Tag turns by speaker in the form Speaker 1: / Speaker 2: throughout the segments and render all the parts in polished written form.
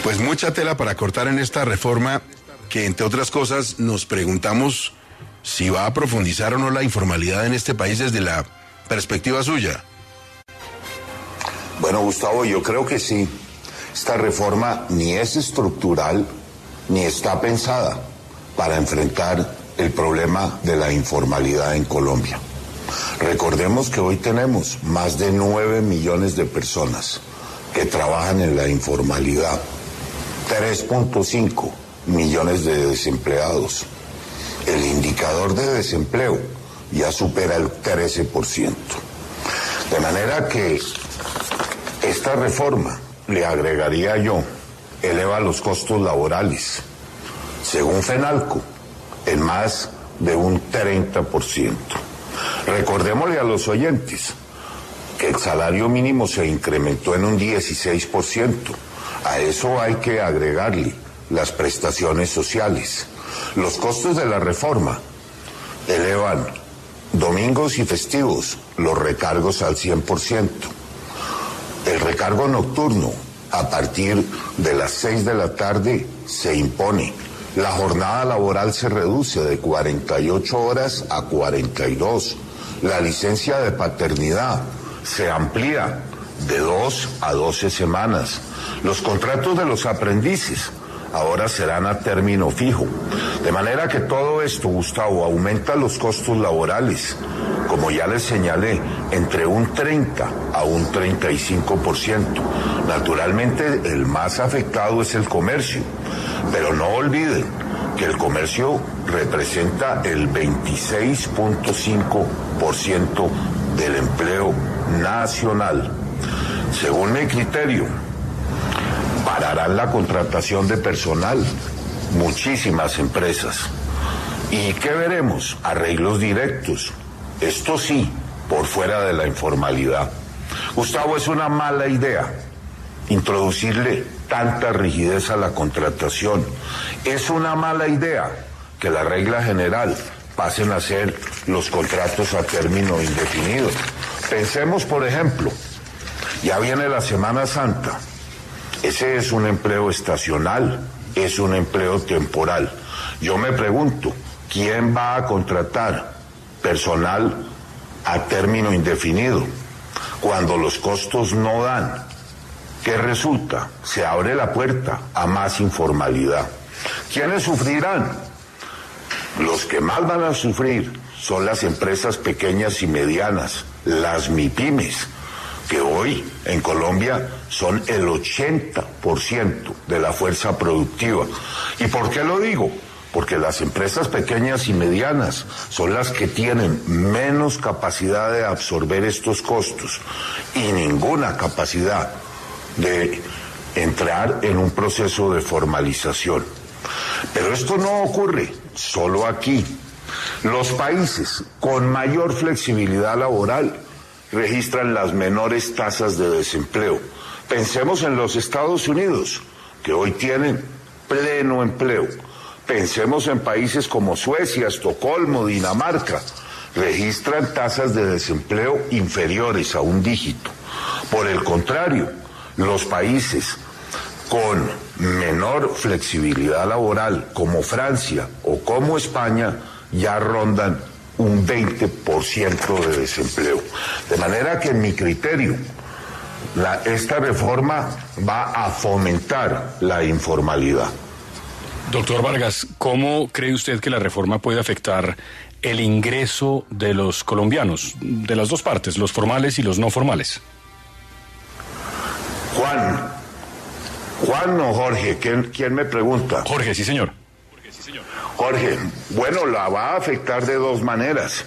Speaker 1: Pues mucha tela para cortar en esta reforma que, entre otras cosas, nos preguntamos si va a profundizar o no la informalidad en este país desde la perspectiva suya.
Speaker 2: Bueno, Gustavo, yo creo que sí. Esta reforma ni es estructural ni está pensada para enfrentar el problema de la informalidad en Colombia. Recordemos que hoy tenemos más de 9 millones de personas que trabajan en la informalidad, 3.5 millones de desempleados. El indicador de desempleo ya supera el 13%. De manera que esta reforma, le agregaría yo, eleva los costos laborales, según FENALCO, en más de un 30%. Recordémosle a los oyentes que el salario mínimo se incrementó en un 16%. A eso hay que agregarle las prestaciones sociales. Los costos de la reforma elevan domingos y festivos los recargos al 100%. El recargo nocturno a partir de las 6 de la tarde se impone. La jornada laboral se reduce de 48 horas a 42. La licencia de paternidad se amplía de 2 a 12 semanas. Los contratos de los aprendices ahora serán a término fijo. De manera que todo esto, Gustavo, aumenta los costos laborales, como ya les señalé, entre un 30 a un 35%. Naturalmente, el más afectado es el comercio, pero no olviden que el comercio representa el 26.5% del empleo nacional. Según mi criterio, pararán la contratación de personal muchísimas empresas. ¿Y qué veremos? Arreglos directos. Esto sí, por fuera de la informalidad. Gustavo, es una mala idea introducirle tanta rigidez a la contratación. Es una mala idea que la regla general pasen a ser los contratos a término indefinido. Pensemos, por ejemplo, ya viene la Semana Santa. Ese es un empleo estacional, es un empleo temporal. Yo me pregunto, ¿quién va a contratar personal a término indefinido cuando los costos no dan? ¿Qué resulta? Se abre la puerta a más informalidad. ¿Quiénes sufrirán? Los que más van a sufrir son las empresas pequeñas y medianas, las MIPYMES, que hoy en Colombia son el 80% de la fuerza productiva. ¿Y por qué lo digo? Porque las empresas pequeñas y medianas son las que tienen menos capacidad de absorber estos costos y ninguna capacidad de entrar en un proceso de formalización. Pero esto no ocurre solo aquí. Los países con mayor flexibilidad laboral registran las menores tasas de desempleo. Pensemos en los Estados Unidos, que hoy tienen pleno empleo. Pensemos en países como Suecia, Estocolmo, Dinamarca, registran tasas de desempleo inferiores a un dígito. Por el contrario, los países con menor flexibilidad laboral, como Francia o como España, ya rondan un 20% de desempleo. De manera que en mi criterio, esta reforma va a fomentar la informalidad.
Speaker 3: Doctor Vargas, ¿cómo cree usted que la reforma puede afectar el ingreso de los colombianos, de las dos partes, los formales y los no formales?
Speaker 2: Juan o Jorge, ¿quién me pregunta?
Speaker 3: Jorge, sí señor.
Speaker 2: Jorge, bueno, la va a afectar de dos maneras.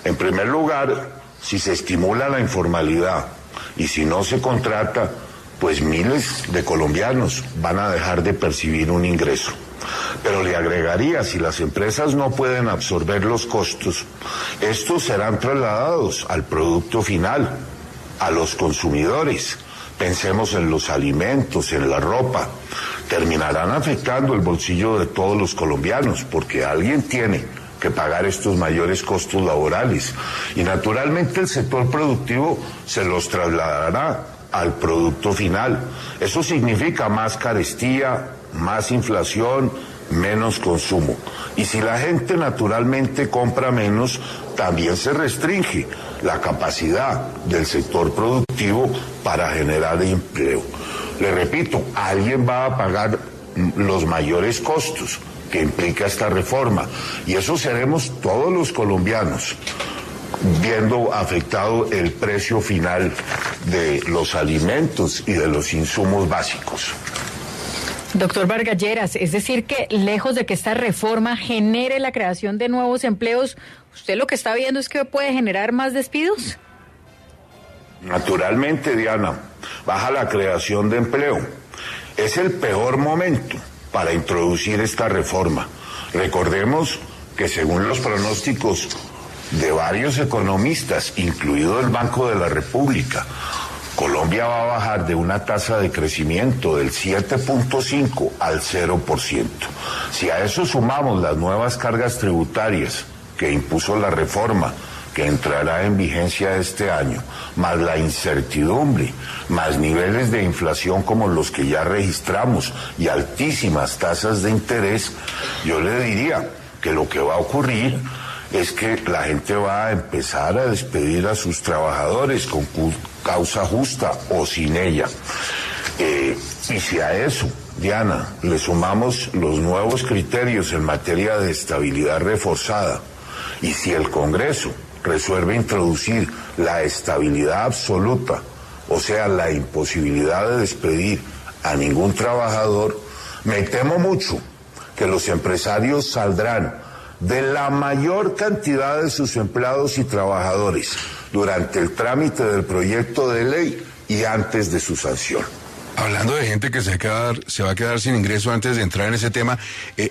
Speaker 2: En primer lugar, si se estimula la informalidad y si no se contrata, pues miles de colombianos van a dejar de percibir un ingreso. Pero le agregaría, si las empresas no pueden absorber los costos, estos serán trasladados al producto final, a los consumidores. Pensemos en los alimentos, en la ropa. Terminarán afectando el bolsillo de todos los colombianos, porque alguien tiene que pagar estos mayores costos laborales. Y naturalmente el sector productivo se los trasladará al producto final. Eso significa más carestía, más inflación, menos consumo. Y si la gente naturalmente compra menos, también se restringe la capacidad del sector productivo para generar empleo. Le repito, alguien va a pagar los mayores costos que implica esta reforma, y eso seremos todos los colombianos, viendo afectado el precio final de los alimentos y de los insumos básicos.
Speaker 4: Doctor Vargas Lleras, es decir que lejos de que esta reforma genere la creación de nuevos empleos, ¿usted lo que está viendo es que puede generar más despidos?
Speaker 2: Naturalmente, Diana, baja la creación de empleo. Es el peor momento para introducir esta reforma. Recordemos que según los pronósticos de varios economistas, incluido el Banco de la República, Colombia va a bajar de una tasa de crecimiento del 7.5 al 0%. Si a eso sumamos las nuevas cargas tributarias que impuso la reforma, que entrará en vigencia este año, más la incertidumbre, más niveles de inflación como los que ya registramos y altísimas tasas de interés, yo le diría que lo que va a ocurrir es que la gente va a empezar a despedir a sus trabajadores con causa justa o sin ella. Y si a eso, Diana, le sumamos los nuevos criterios en materia de estabilidad reforzada, y si el Congreso resuelve introducir la estabilidad absoluta, o sea, la imposibilidad de despedir a ningún trabajador, me temo mucho que los empresarios saldrán de la mayor cantidad de sus empleados y trabajadores durante el trámite del proyecto de ley y antes de su sanción.
Speaker 1: Hablando de gente que se va a quedar sin ingreso, antes de entrar en ese tema,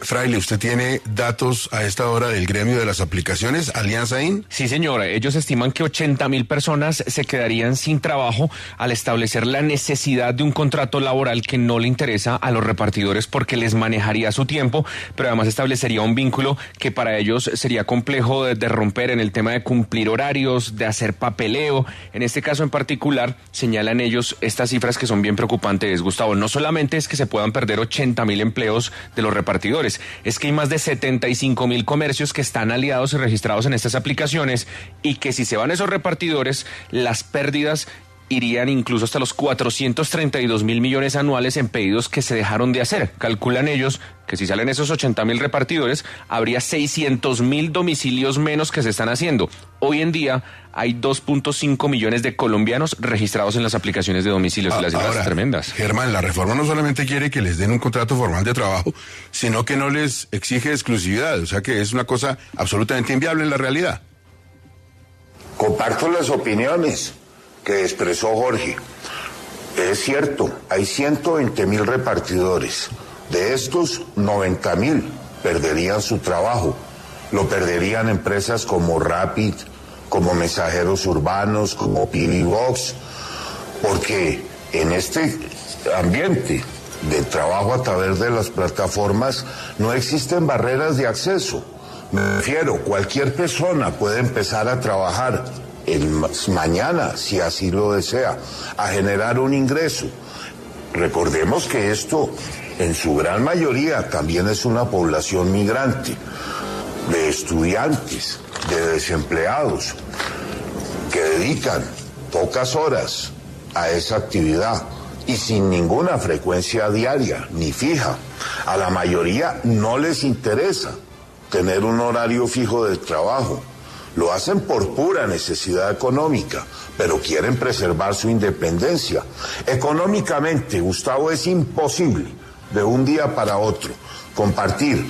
Speaker 1: Fraile, ¿usted tiene datos a esta hora del gremio de las aplicaciones, Alianza IN?
Speaker 5: Sí, señora. Ellos estiman que 80.000 personas se quedarían sin trabajo al establecer la necesidad de un contrato laboral que no le interesa a los repartidores porque les manejaría su tiempo, pero además establecería un vínculo que para ellos sería complejo de romper en el tema de cumplir horarios, de hacer papeleo. En este caso en particular, señalan ellos estas cifras que son bien preocupantes. Gustavo, no solamente es que se puedan perder 80.000 empleos de los repartidores, es que hay más de 75.000 comercios que están aliados y registrados en estas aplicaciones, y que si se van esos repartidores, las pérdidas irían incluso hasta los 432.000 millones anuales en pedidos que se dejaron de hacer. Calculan ellos que si salen esos 80.000 repartidores, habría 600.000 domicilios menos que se están haciendo. Hoy en día hay 2.5 millones de colombianos registrados en las aplicaciones de domicilios, y las cifras son tremendas.
Speaker 1: Germán, la reforma no solamente quiere que les den un contrato formal de trabajo, sino que no les exige exclusividad, o sea que es una cosa absolutamente inviable en la realidad.
Speaker 2: Comparto las opiniones que expresó Jorge. Es cierto, hay 120.000 repartidores. De estos, 90.000 perderían su trabajo. Lo perderían empresas como Rapid, como Mensajeros Urbanos, como Pilibox, porque en este ambiente de trabajo a través de las plataformas no existen barreras de acceso. Me refiero, cualquier persona puede empezar a trabajar mañana, si así lo desea, a generar un ingreso. Recordemos que esto, en su gran mayoría, también es una población migrante, de estudiantes, de desempleados, que dedican pocas horas a esa actividad y sin ninguna frecuencia diaria ni fija. A la mayoría no les interesa tener un horario fijo de trabajo. Lo hacen por pura necesidad económica, pero quieren preservar su independencia. Económicamente, Gustavo, es imposible de un día para otro convertir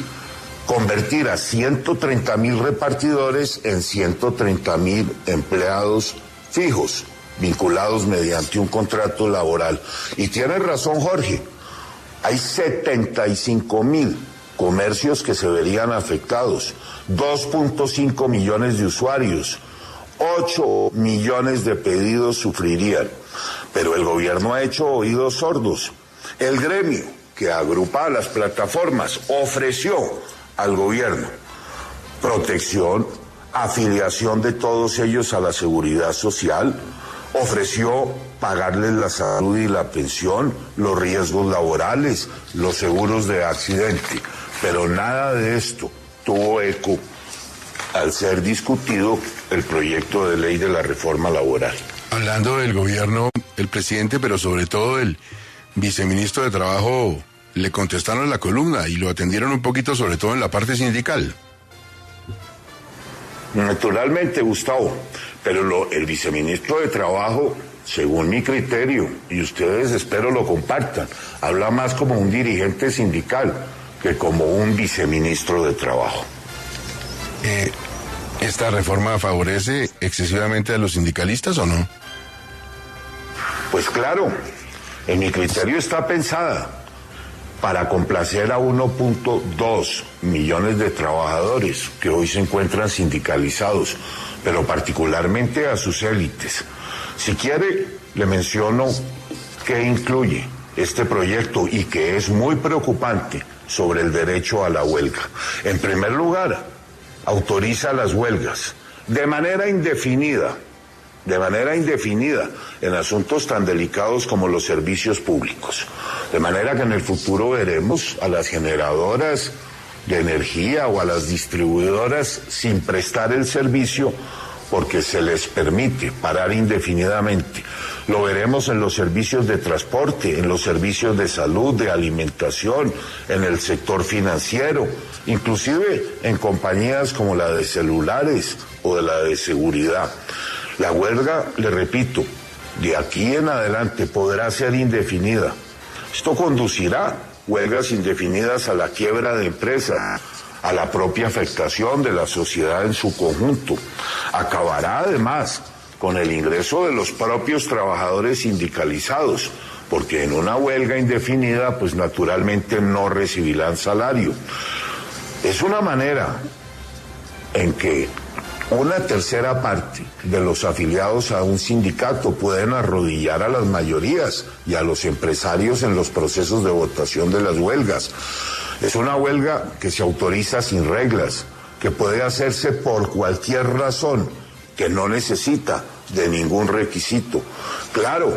Speaker 2: a 130.000 repartidores en 130.000 empleados fijos, vinculados mediante un contrato laboral. Y tiene razón Jorge, hay 75.000 comercios que se verían afectados, 2.5 millones de usuarios, 8 millones de pedidos sufrirían, pero el gobierno ha hecho oídos sordos. El gremio que agrupa a las plataformas ofreció al gobierno protección, afiliación de todos ellos a la seguridad social, Ofreció pagarles la salud y la pensión, los riesgos laborales, los seguros de accidente, pero nada de esto tuvo eco al ser discutido el proyecto de ley de la reforma laboral.
Speaker 1: Hablando del gobierno, el presidente, pero sobre todo el viceministro de Trabajo, le contestaron en la columna y lo atendieron un poquito, sobre todo en la parte sindical.
Speaker 2: Naturalmente, Gustavo, pero el viceministro de Trabajo, según mi criterio, y ustedes espero lo compartan, habla más como un dirigente sindical que como un viceministro de Trabajo.
Speaker 1: ¿Esta reforma favorece excesivamente a los sindicalistas o no?
Speaker 2: Pues claro, en mi criterio está pensada para complacer a 1.2 millones de trabajadores que hoy se encuentran sindicalizados, pero particularmente a sus élites. Si quiere, le menciono qué incluye este proyecto y que es muy preocupante sobre el derecho a la huelga. En primer lugar, autoriza las huelgas de manera indefinida en asuntos tan delicados como los servicios públicos. De manera que en el futuro veremos a las generadoras de energía o a las distribuidoras sin prestar el servicio porque se les permite parar indefinidamente. Lo veremos en los servicios de transporte, en los servicios de salud, de alimentación, en el sector financiero, inclusive en compañías como la de celulares o de la de seguridad. La huelga, le repito, de aquí en adelante podrá ser indefinida. Esto conducirá huelgas indefinidas a la quiebra de empresas, a la propia afectación de la sociedad en su conjunto. Acabará además con el ingreso de los propios trabajadores sindicalizados, porque en una huelga indefinida, pues naturalmente no recibirán salario. Es una manera en que una tercera parte de los afiliados a un sindicato pueden arrodillar a las mayorías y a los empresarios en los procesos de votación de las huelgas. Es una huelga que se autoriza sin reglas, que puede hacerse por cualquier razón, que no necesita de ningún requisito. Claro,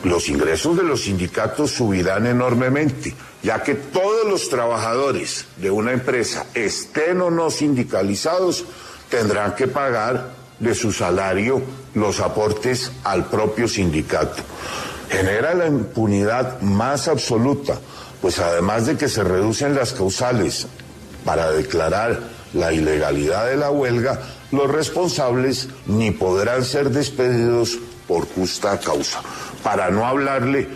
Speaker 2: los ingresos de los sindicatos subirán enormemente, ya que todos los trabajadores de una empresa, estén o no sindicalizados, tendrán que pagar de su salario los aportes al propio sindicato. Genera la impunidad más absoluta, pues además de que se reducen las causales para declarar la ilegalidad de la huelga, los responsables ni podrán ser despedidos por justa causa. Para no hablarle